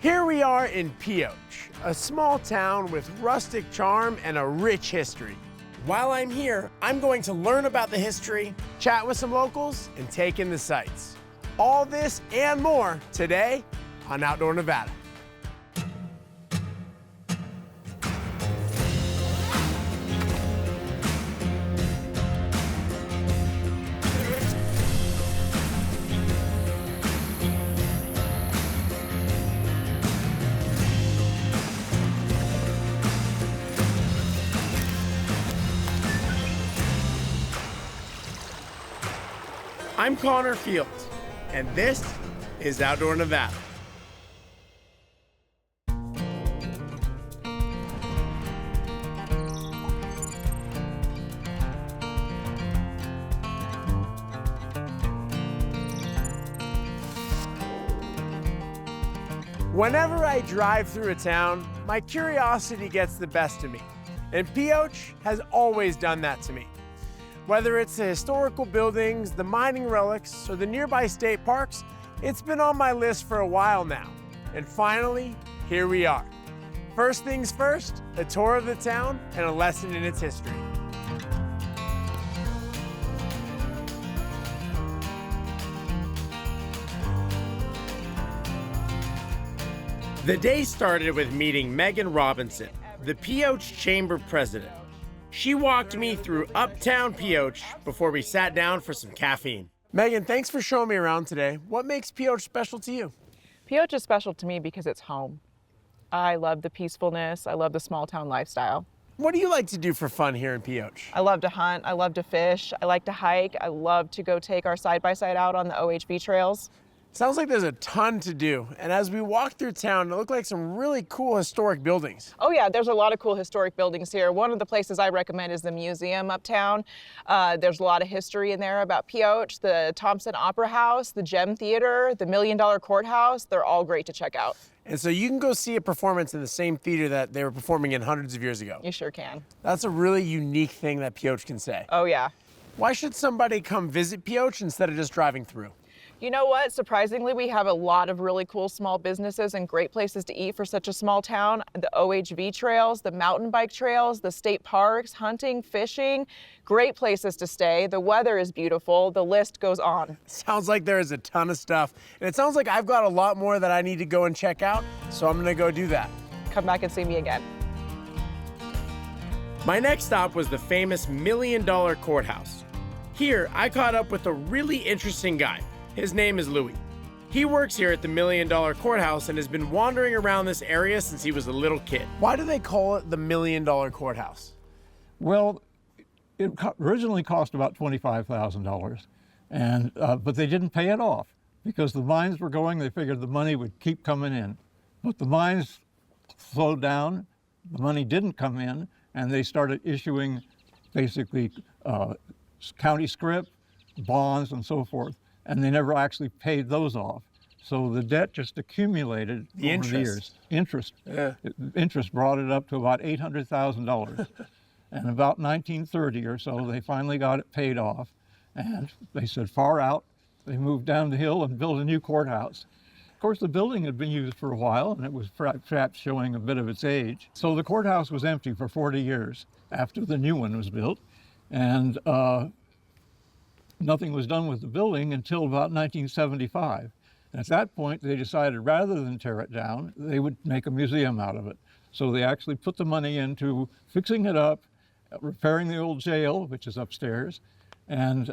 Here we are in Pioche, a small town with rustic charm and a rich history. While I'm here, I'm going to learn about the history, chat with some locals, and take in the sights. All this and more today on Outdoor Nevada. I'm Connor Fields, and this is Outdoor Nevada. Whenever I drive through a town, my curiosity gets the best of me, and Pioche has always done that to me. Whether it's the historical buildings, the mining relics, or the nearby state parks, it's been on my list for a while now. And finally, here we are. First things first, a tour of the town and a lesson in its history. The day started with meeting Megan Robinson, the Pioche Chamber President. She walked me through uptown Pioche before we sat down for some caffeine. Megan, thanks for showing me around today. What makes Pioche special to you? Pioche is special to me because it's home. I love the peacefulness. I love the small town lifestyle. What do you like to do for fun here in Pioche? I love to hunt. I love to fish. I like to hike. I love to go take our side-by-side out on the OHV trails. Sounds like there's a ton to do. And as we walk through town, it looked like some really cool historic buildings. Oh yeah, there's a lot of cool historic buildings here. One of the places I recommend is the museum uptown. There's a lot of history in there about Pioche, the Thompson Opera House, the Gem Theater, the $1 Million Courthouse. They're all great to check out. And so you can go see a performance in the same theater that they were performing in hundreds of years ago. You sure can. That's a really unique thing that Pioche can say. Oh yeah. Why should somebody come visit Pioche instead of just driving through? You know what? Surprisingly, we have a lot of really cool small businesses and great places to eat for such a small town. The OHV trails, the mountain bike trails, the state parks, hunting, fishing, great places to stay. The weather is beautiful. The list goes on. Sounds like there is a ton of stuff. And it sounds like I've got a lot more that I need to go and check out, so I'm gonna go do that. Come back and see me again. My next stop was the famous $1 Million Courthouse. Here, I caught up with a really interesting guy. His name is Louis. He works here at the $1 Million Courthouse and has been wandering around this area since he was a little kid. Why do they call it the $1 Million Courthouse? Well, it originally cost about $25,000, and but they didn't pay it off because the mines were going. They figured the money would keep coming in, but the mines slowed down. The money didn't come in, and they started issuing basically county scrip, bonds, and so forth. And they never actually paid those off. So the debt just accumulated over the years. Interest brought it up to about $800,000. And about 1930 or so, they finally got it paid off. And they said, far out. They moved down the hill and built a new courthouse. Of course, the building had been used for a while, and it was perhaps showing a bit of its age. So the courthouse was empty for 40 years after the new one was built. And nothing was done with the building until about 1975. And at that point, they decided rather than tear it down, they would make a museum out of it. So they actually put the money into fixing it up, repairing the old jail, which is upstairs, and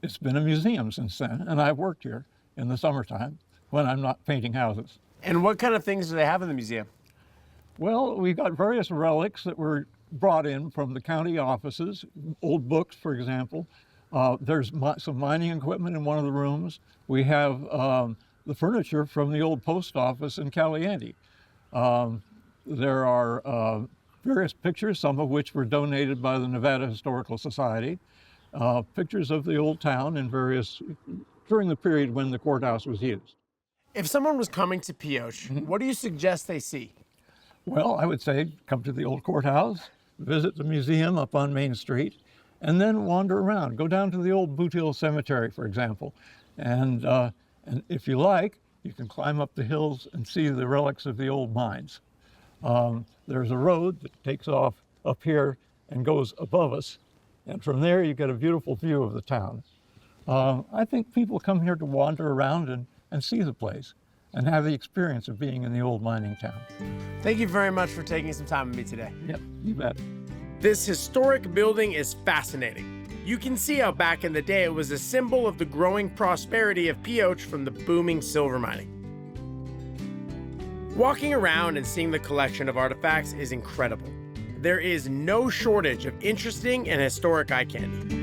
it's been a museum since then. And I've worked here in the summertime when I'm not painting houses. And what kind of things do they have in the museum? Well, we've got various relics that were brought in from the county offices, old books, for example. There's some mining equipment in one of the rooms. We have the furniture from the old post office in Caliente. There are various pictures, some of which were donated by the Nevada Historical Society, pictures of the old town in during the period when the courthouse was used. If someone was coming to Pioche, what do you suggest they see? Well, I would say come to the old courthouse, visit the museum up on Main Street, and then wander around. Go down to the old Boot Hill Cemetery, for example. And if you like, You can climb up the hills and see the relics of the old mines. There's a road that takes off up here and goes above us, and from there you get a beautiful view of the town. I think people come here to wander around and see the place and have the experience of being in the old mining town. Thank you very much for taking some time with me today. Yep, you bet. This historic building is fascinating. You can see how back in the day it was a symbol of the growing prosperity of Pioche from the booming silver mining. Walking around and seeing the collection of artifacts is incredible. There is no shortage of interesting and historic eye candy.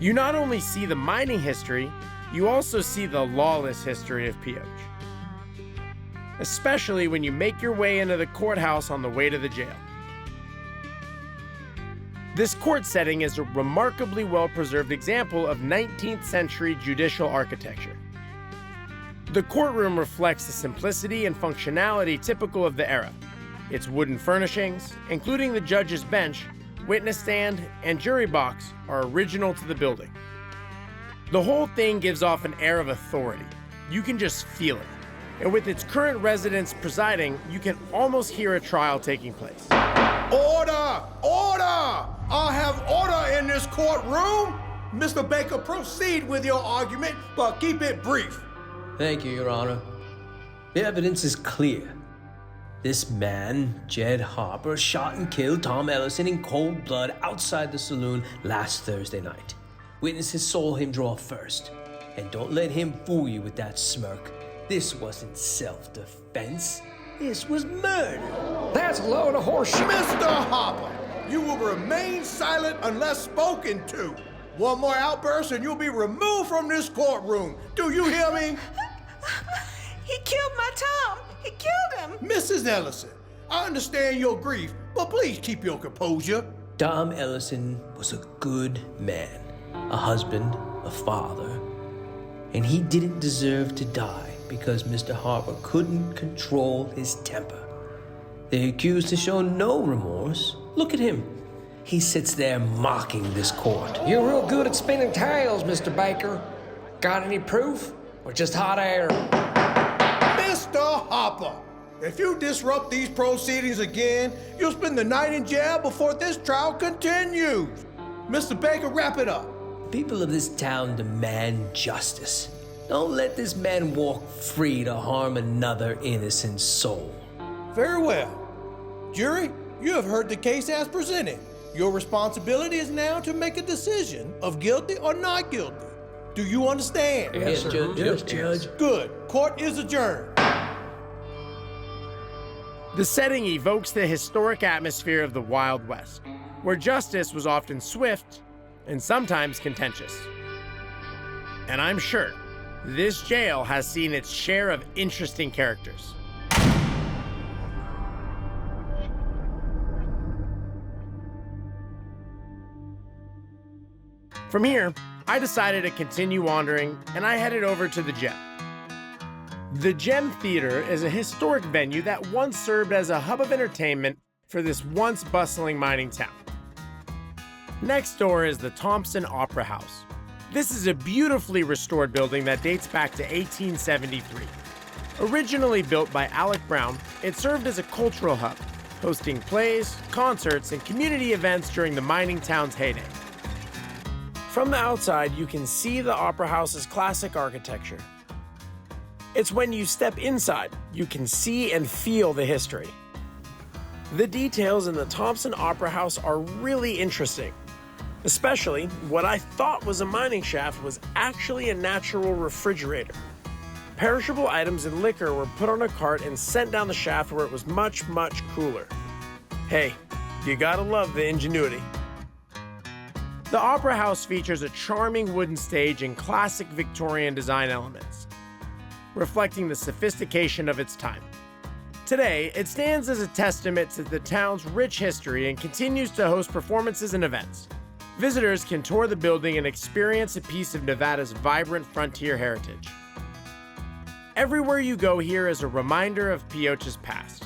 You not only see the mining history, you also see the lawless history of Pioche. Especially when you make your way into the courthouse on the way to the jail. This court setting is a remarkably well-preserved example of 19th century judicial architecture. The courtroom reflects the simplicity and functionality typical of the era. Its wooden furnishings, including the judge's bench, witness stand, and jury box, are original to the building. The whole thing gives off an air of authority. You can just feel it. And with its current residents presiding, you can almost hear a trial taking place. Order! Order! I have order in this courtroom! Mr. Baker, proceed with your argument, but keep it brief. Thank you, Your Honor. The evidence is clear. This man, Jed Harper, shot and killed Tom Ellison in cold blood outside the saloon last Thursday night. Witnesses saw him draw first. And don't let him fool you with that smirk. This wasn't self-defense. This was murder. That's a load of horseshit. Mr. Harper, you will remain silent unless spoken to. One more outburst and you'll be removed from this courtroom. Do you hear me? He killed my Tom. He killed him. Mrs. Ellison, I understand your grief, but please keep your composure. Tom Ellison was a good man, a husband, a father, and he didn't deserve to die because Mr. Harper couldn't control his temper. The accused has shown no remorse. Look at him. He sits there mocking this court. You're real good at spinning tales, Mr. Baker. Got any proof or just hot air? Mr. Harper, if you disrupt these proceedings again, you'll spend the night in jail before this trial continues. Mr. Baker, wrap it up. People of this town demand justice. Don't let this man walk free to harm another innocent soul. Very well. Jury, you have heard the case as presented. Your responsibility is now to make a decision of guilty or not guilty. Do you understand? Yes, sir. Judge. Yes, Judge. Good. Court is adjourned. The setting evokes the historic atmosphere of the Wild West, where justice was often swift and sometimes contentious. And I'm sure this jail has seen its share of interesting characters. From here, I decided to continue wandering, and I headed over to the Gem. The Gem Theater is a historic venue that once served as a hub of entertainment for this once bustling mining town. Next door is the Thompson Opera House. This is a beautifully restored building that dates back to 1873. Originally built by Alec Brown, it served as a cultural hub, hosting plays, concerts, and community events during the mining town's heyday. From the outside, you can see the Opera House's classic architecture. It's when you step inside, you can see and feel the history. The details in the Thompson Opera House are really interesting. Especially, what I thought was a mining shaft was actually a natural refrigerator. Perishable items and liquor were put on a cart and sent down the shaft where it was much, much cooler. Hey, you gotta love the ingenuity. The Opera House features a charming wooden stage and classic Victorian design elements, reflecting the sophistication of its time. Today, it stands as a testament to the town's rich history and continues to host performances and events. Visitors can tour the building and experience a piece of Nevada's vibrant frontier heritage. Everywhere you go here is a reminder of Pioche's past.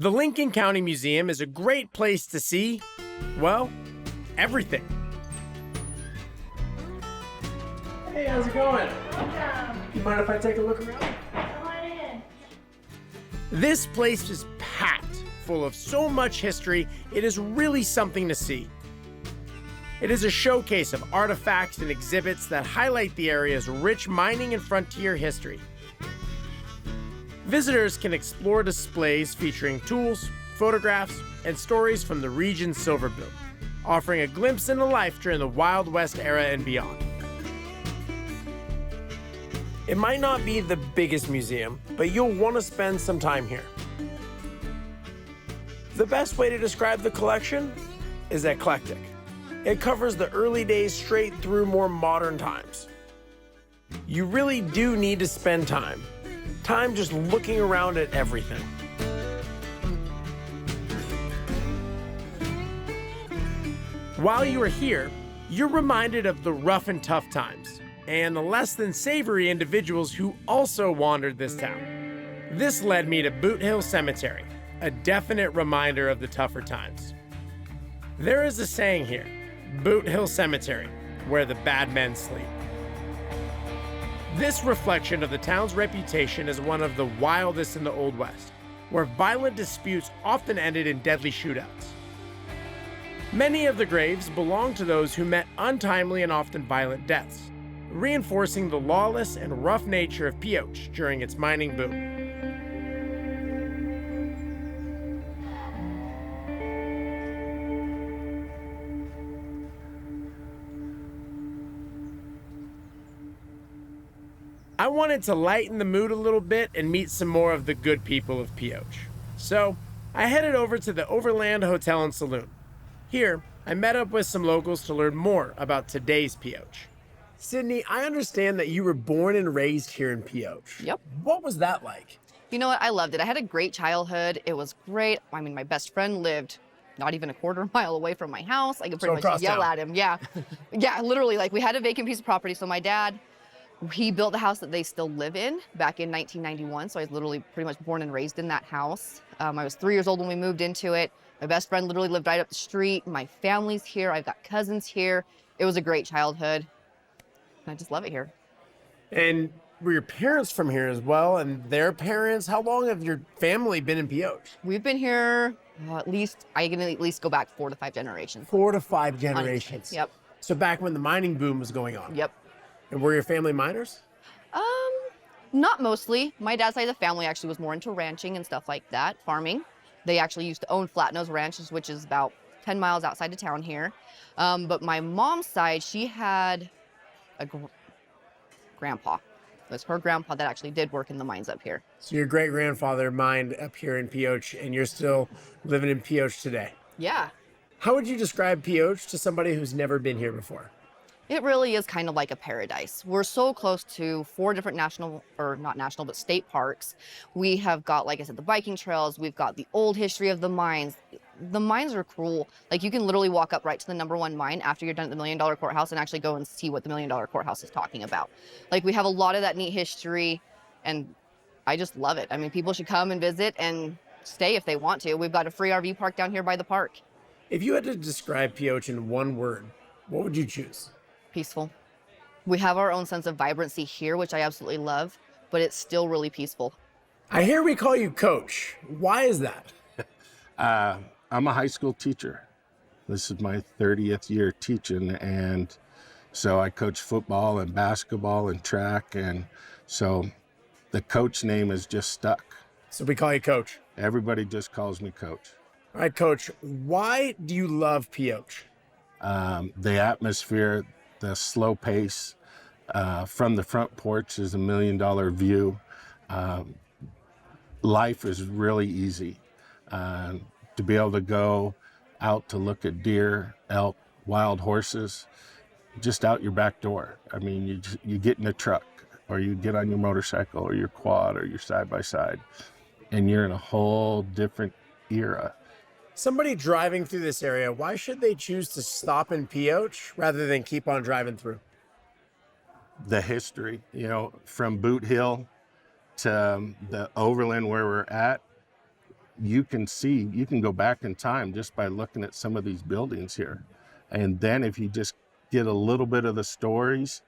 The Lincoln County Museum is a great place to see, well, everything. Hey, how's it going? Welcome. You mind if I take a look around? Come on in. This place is packed full of so much history, it is really something to see. It is a showcase of artifacts and exhibits that highlight the area's rich mining and frontier history. Visitors can explore displays featuring tools, photographs, and stories from the region's silver boom, offering a glimpse into life during the Wild West era and beyond. It might not be the biggest museum, but you'll want to spend some time here. The best way to describe the collection is eclectic. It covers the early days straight through more modern times. You really do need to spend time just looking around at everything. While you are here, you're reminded of the rough and tough times and the less than savory individuals who also wandered this town. This led me to Boot Hill Cemetery, a definite reminder of the tougher times. There is a saying here, Boot Hill Cemetery, where the bad men sleep. This reflection of the town's reputation as one of the wildest in the Old West, where violent disputes often ended in deadly shootouts. Many of the graves belong to those who met untimely and often violent deaths, reinforcing the lawless and rough nature of Pioche during its mining boom. I wanted to lighten the mood a little bit and meet some more of the good people of Pioche. So I headed over to the Overland Hotel and Saloon. Here, I met up with some locals to learn more about today's Pioche. Sydney, I understand that you were born and raised here in Pioche. Yep. What was that like? You know what? I loved it. I had a great childhood. It was great. I mean, my best friend lived not even a quarter mile away from my house. I could pretty much yell at him. Yeah. Yeah, literally. Like, we had a vacant piece of property. So my dad, he built the house that they still live in back in 1991. So I was literally pretty much born and raised in that house. I was 3 years old when we moved into it. My best friend literally lived right up the street. My family's here. I've got cousins here. It was a great childhood. And I just love it here. And were your parents from here as well, and their parents? How long have your family been in Pioche? We've been here I can at least go back 4 to 5 generations. 4 to 5 generations. Yep. So back when the mining boom was going on. Yep. And were your family miners? Not mostly. My dad's side of the family actually was more into ranching and stuff like that, farming. They actually used to own Flatnose Ranch, which is about 10 miles outside of town here. But my mom's side, she had a grandpa. It was her grandpa that actually did work in the mines up here. So your great-grandfather mined up here in Pioche, and you're still living in Pioche today. Yeah. How would you describe Pioche to somebody who's never been here before? It really is kind of like a paradise. We're so close to 4 different but state parks. We have got, like I said, the biking trails. We've got the old history of the mines. The mines are cool. Like, you can literally walk up right to the #1 mine after you're done at the $1 Million Courthouse and actually go and see what the $1 Million Courthouse is talking about. Like, we have a lot of that neat history, and I just love it. I mean, people should come and visit and stay if they want to. We've got a free RV park down here by the park. If you had to describe Pioche in one word, what would you choose? Peaceful. We have our own sense of vibrancy here, which I absolutely love, but it's still really peaceful. I hear we call you Coach. Why is that? I'm a high school teacher. This is my 30th year teaching, and so I coach football and basketball and track, and so the Coach name is just stuck. So we call you Coach. Everybody just calls me Coach. All right, Coach, why do you love Pioche? The atmosphere, the slow pace, From the front porch is $1 million view. Life is really easy. To be able to go out to look at deer, elk, wild horses, just out your back door. I mean, you get in a truck, or you get on your motorcycle or your quad or your side-by-side, and you're in a whole different era. Somebody driving through this area, why should they choose to stop in Pioche rather than keep on driving through? The history, you know, from Boot Hill to the Overland where we're at, you can go back in time just by looking at some of these buildings here. And then if you just get a little bit of the stories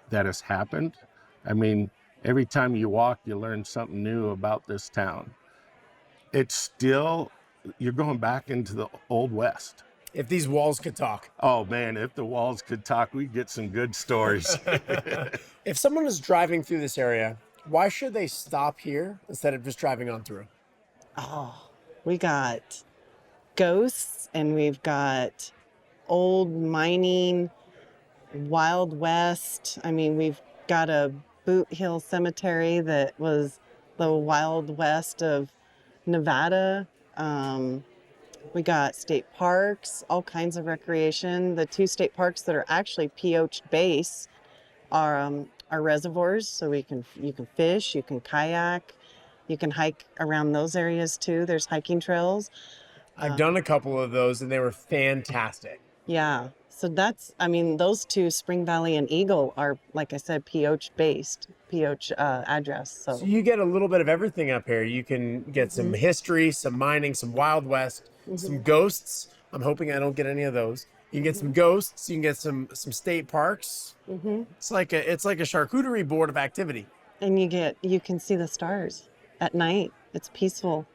that has happened, I mean, every time you walk, you learn something new about this town. It's still, you're going back into the Old West. If these walls could talk. Oh man, if the walls could talk, we'd get some good stories. If someone is driving through this area, why should they stop here instead of just driving on through? Oh, we got ghosts, and we've got old mining, Wild West. I mean, we've got a Boot Hill Cemetery that was the Wild West of Nevada. We got state parks, all kinds of recreation. The 2 state parks that are actually Pioche base are reservoirs, so you can fish, you can kayak, you can hike around those areas too. There's hiking trails. I've done a couple of those and they were fantastic. Yeah, so that's, I mean, those 2, Spring Valley and Eagle, are, like I said, Pioche based, Pioche address. So you get a little bit of everything up here. You can get some history, some mining, some Wild West, some ghosts. I'm hoping I don't get any of those. You can get some ghosts. You can get some state parks. It's like a charcuterie board of activity. And you can see the stars at night. It's peaceful.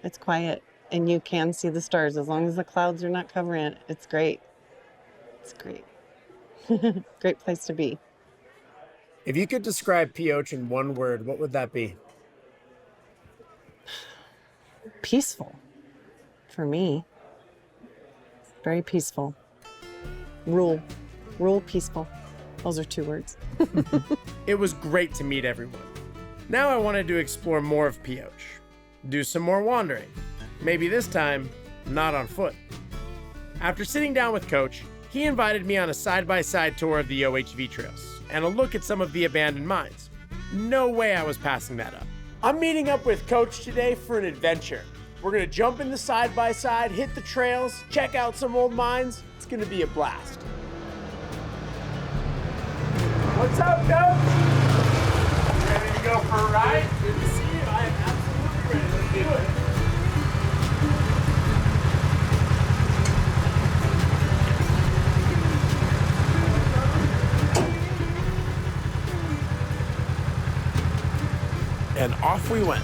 It's quiet. And you can see the stars as long as the clouds are not covering it. It's great. It's great. Great place to be. If you could describe Pioche in one word, what would that be? Peaceful. For me. Very peaceful. Rural, peaceful. Those are 2 words. It was great to meet everyone. Now I wanted to explore more of Pioche. Do some more wandering. Maybe this time, not on foot. After sitting down with Coach, he invited me on a side-by-side tour of the OHV trails and a look at some of the abandoned mines. No way I was passing that up. I'm meeting up with Coach today for an adventure. We're gonna jump in the side-by-side, hit the trails, check out some old mines. It's gonna be a blast. What's up, Coach? Ready to go for a ride? Good to see you. I am absolutely ready. Let's do it. And off we went.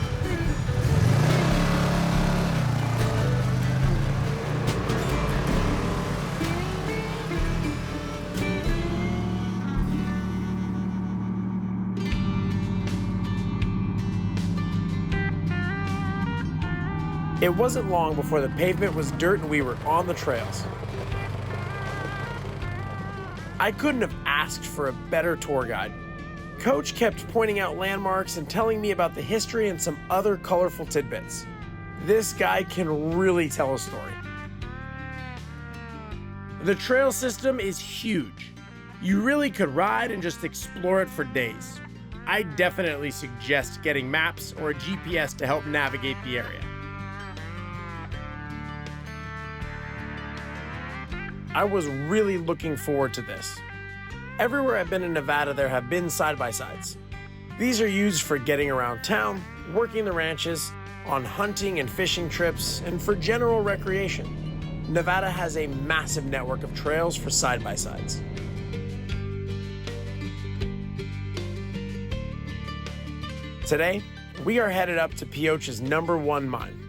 It wasn't long before the pavement was dirt and we were on the trails. I couldn't have asked for a better tour guide. Coach kept pointing out landmarks and telling me about the history and some other colorful tidbits. This guy can really tell a story. The trail system is huge. You really could ride and just explore it for days. I definitely suggest getting maps or a GPS to help navigate the area. I was really looking forward to this. Everywhere I've been in Nevada, there have been side-by-sides. These are used for getting around town, working the ranches, on hunting and fishing trips, and for general recreation. Nevada has a massive network of trails for side-by-sides. Today, we are headed up to Pioche's #1 mine.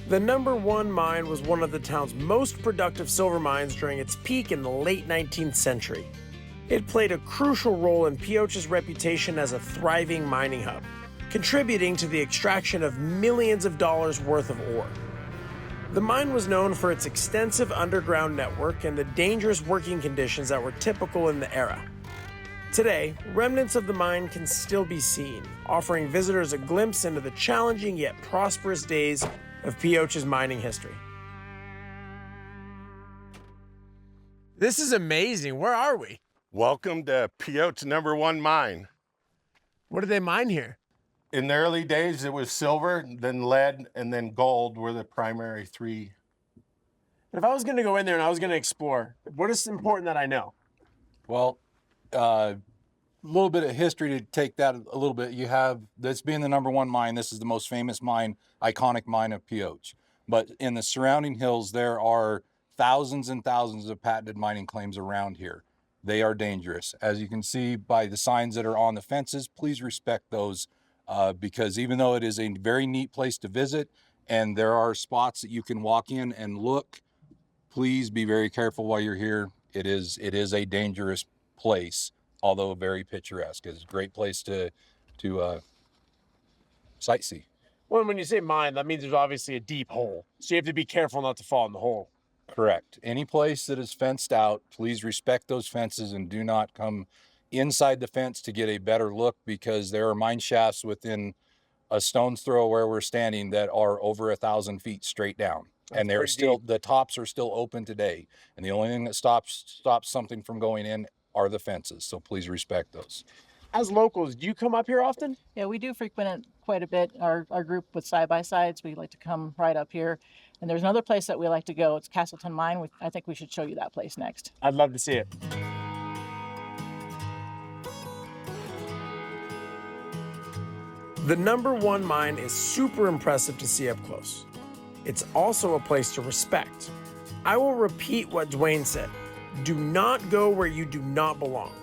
The #1 mine was one of the town's most productive silver mines during its peak in the late 19th century. It played a crucial role in Pioche's reputation as a thriving mining hub, contributing to the extraction of millions of dollars worth of ore. The mine was known for its extensive underground network and the dangerous working conditions that were typical in the era. Today, remnants of the mine can still be seen, offering visitors a glimpse into the challenging yet prosperous days of Pioche's mining history. This is amazing. Where are we? Welcome to Pioche #1 mine. What do they mine here? In the early days, it was silver, then lead, and then gold were the primary three. If I was going to go in there and I was going to explore, what is important that I know? Well, a little bit of history to take that a little bit. You have this being the #1 mine. This is the most famous mine, iconic mine of Pioche. But in the surrounding hills, there are thousands and thousands of patented mining claims around here. They are dangerous. As you can see by the signs that are on the fences, please respect those because even though it is a very neat place to visit and there are spots that you can walk in and look, please be very careful while you're here. It is a dangerous place, although very picturesque. It's a great place to sightsee. Well, when you say mine, that means there's obviously a deep hole. So you have to be careful not to fall in the hole. Correct. Any place that is fenced out, please respect those fences and do not come inside the fence to get a better look because there are mine shafts within a stone's throw where we're standing that are over 1,000 feet straight down. And they're still, the tops are still open today. And the only thing that stops something from going in are the fences. So please respect those. As locals, do you come up here often? Yeah, we do frequent it quite a bit. Our group with side-by-sides, we like to come right up here. And there's another place that we like to go. It's Castleton Mine. I think we should show you that place next. I'd love to see it. The #1 mine is super impressive to see up close. It's also a place to respect. I will repeat what Dwayne said. Do not go where you do not belong.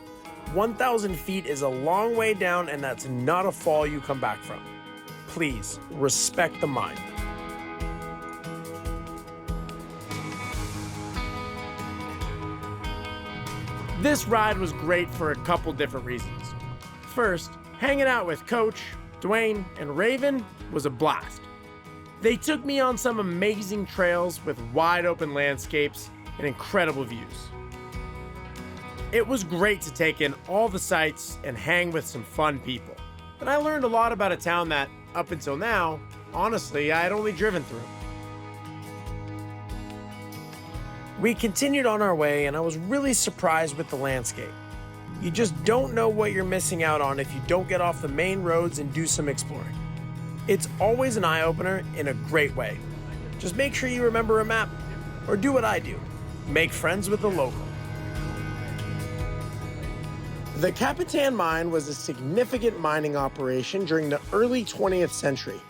1,000 feet is a long way down, and that's not a fall you come back from. Please respect the mine. This ride was great for a couple different reasons. First, hanging out with Coach, Dwayne, and Raven was a blast. They took me on some amazing trails with wide open landscapes and incredible views. It was great to take in all the sights and hang with some fun people. And I learned a lot about a town that, up until now, honestly, I had only driven through. We continued on our way, and I was really surprised with the landscape. You just don't know what you're missing out on if you don't get off the main roads and do some exploring. It's always an eye-opener in a great way. Just make sure you remember a map, or do what I do, make friends with the local. The Capitan Mine was a significant mining operation during the early 20th century.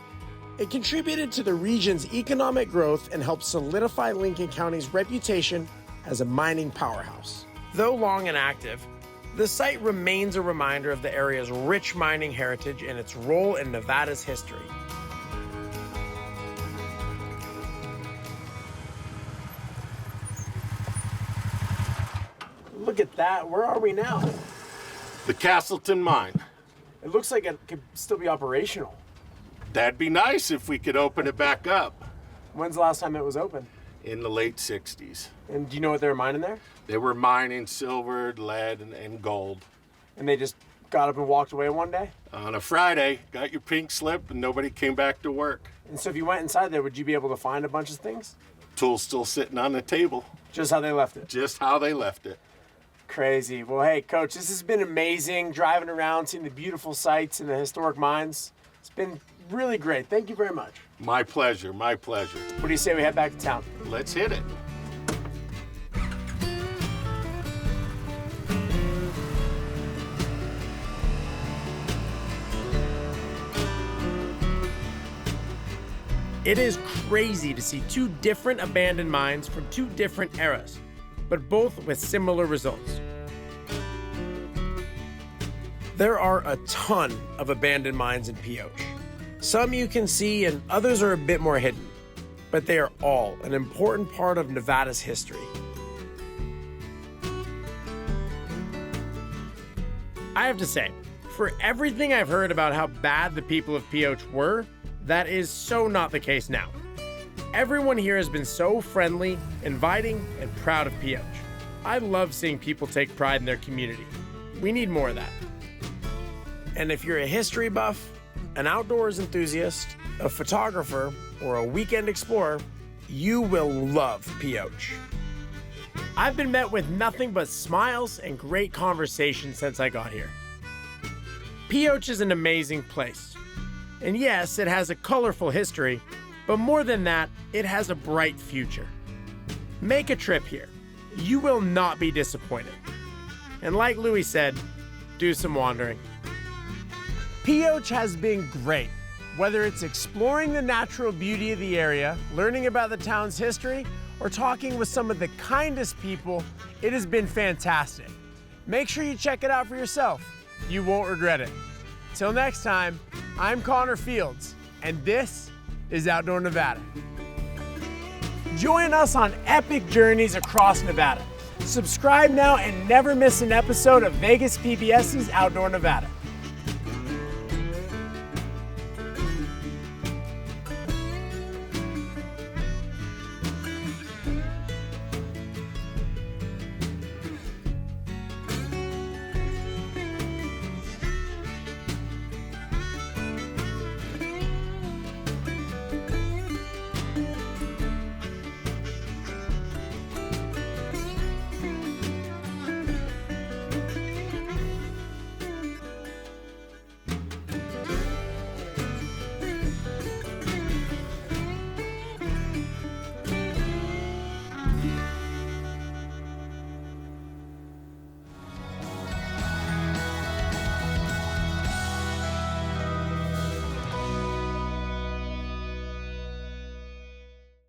It contributed to the region's economic growth and helped solidify Lincoln County's reputation as a mining powerhouse. Though long inactive, the site remains a reminder of the area's rich mining heritage and its role in Nevada's history. Look at that. Where are we now? The Castleton Mine. It looks like it could still be operational. That'd be nice if we could open it back up. When's the last time it was open? In the late 60s. And do you know what they were mining there? They were mining silver, lead, and gold. And they just got up and walked away one day? On a Friday, got your pink slip, and nobody came back to work. And so if you went inside there, would you be able to find a bunch of things? Tools still sitting on the table. Just how they left it? Just how they left it. Crazy. Well, hey, Coach, this has been amazing, driving around, seeing the beautiful sights and the historic mines. It's been really great. Thank you very much. My pleasure, my pleasure. What do you say we head back to town? Let's hit it. It is crazy to see two different abandoned mines from two different eras, but both with similar results. There are a ton of abandoned mines in Pioche. Some you can see and others are a bit more hidden, but they are all an important part of Nevada's history. I have to say, for everything I've heard about how bad the people of Pioche were, that is so not the case now. Everyone here has been so friendly, inviting, and proud of Pioche. I love seeing people take pride in their community. we need more of that. And if you're a history buff, an outdoors enthusiast, a photographer, or a weekend explorer, you will love Pioche. I've been met with nothing but smiles and great conversation since I got here. Pioche is an amazing place. And yes, it has a colorful history, but more than that, it has a bright future. Make a trip here. You will not be disappointed. And like Louis said, do some wandering. Pioche has been great. Whether it's exploring the natural beauty of the area, learning about the town's history, or talking with some of the kindest people, it has been fantastic. Make sure you check it out for yourself. You won't regret it. Till next time, I'm Connor Fields, and this is Outdoor Nevada. Join us on epic journeys across Nevada. Subscribe now and never miss an episode of Vegas PBS's Outdoor Nevada.